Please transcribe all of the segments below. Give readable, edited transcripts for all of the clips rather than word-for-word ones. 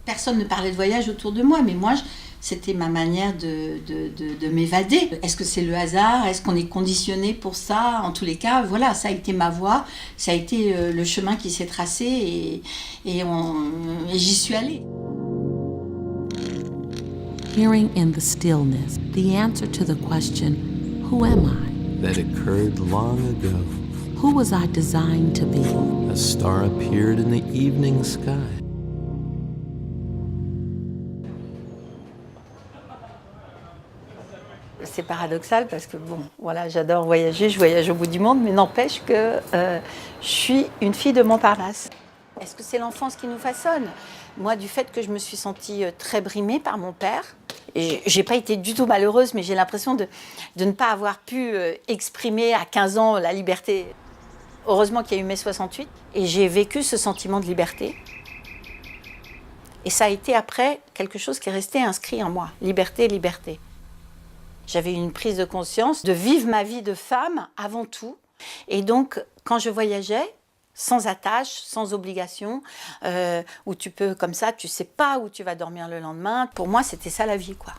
Personne ne parlait de voyage autour de moi, mais moi, c'était ma manière de m'évader. Est-ce que c'est le hasard? Est-ce qu'on est conditionné pour ça? En tous les cas, voilà, ça a été ma voie, ça a été le chemin qui s'est tracé et j'y suis allée. Hearing in the stillness the answer to the question, who am I? That occurred long ago. Who was I designed to be? A star appeared in the evening sky. C'est paradoxal parce que bon, voilà, j'adore voyager, je voyage au bout du monde, mais n'empêche que je suis une fille de Montparnasse. Est-ce que c'est l'enfance qui nous façonne? Moi, du fait que je me suis sentie très brimée par mon père, et j'ai pas été du tout malheureuse, mais j'ai l'impression de ne pas avoir pu exprimer à 15 ans la liberté. Heureusement qu'il y a eu mai 68, et j'ai vécu ce sentiment de liberté. Et ça a été après quelque chose qui est resté inscrit en moi, liberté, liberté. J'avais une prise de conscience de vivre ma vie de femme avant tout. Et donc, quand je voyageais, sans attache, sans obligation, où tu peux, comme ça, tu sais pas où tu vas dormir le lendemain. Pour moi, c'était ça la vie, quoi.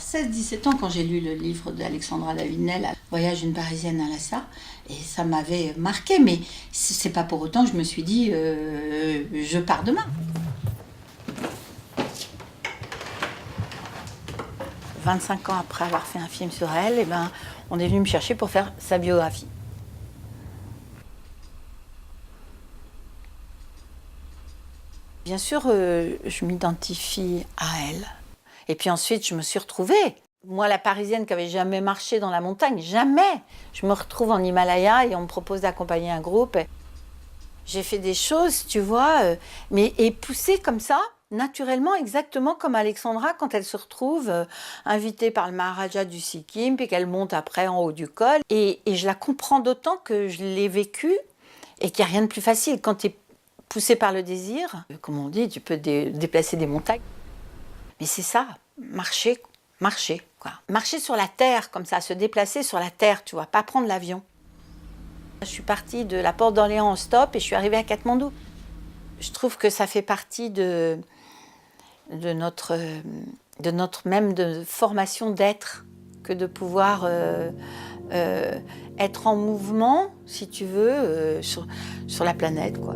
16-17 ans, quand j'ai lu le livre d'Alexandra Davinel, Voyage d'une Parisienne à Lhasa, et ça m'avait marqué, mais c'est pas pour autant que je me suis dit je pars demain. 25 ans après avoir fait un film sur elle, on est venu me chercher pour faire sa biographie. Bien sûr, je m'identifie à elle. Et puis ensuite, je me suis retrouvée. Moi, la Parisienne qui n'avait jamais marché dans la montagne, jamais. Je me retrouve en Himalaya et on me propose d'accompagner un groupe. J'ai fait des choses, tu vois, mais poussée comme ça, naturellement, exactement comme Alexandra quand elle se retrouve invitée par le Maharaja du Sikkim, puis qu'elle monte après en haut du col. Et je la comprends d'autant que je l'ai vécu et qu'il n'y a rien de plus facile. Quand tu es poussé par le désir, comme on dit, tu peux déplacer des montagnes. Mais c'est ça, marcher, quoi. Marcher sur la terre, comme ça, se déplacer sur la terre, tu vois, pas prendre l'avion. Je suis partie de la Porte d'Orléans en stop et je suis arrivée à Katmandou. Je trouve que ça fait partie de notre même de formation d'être, que de pouvoir être en mouvement, si tu veux, sur la planète, quoi.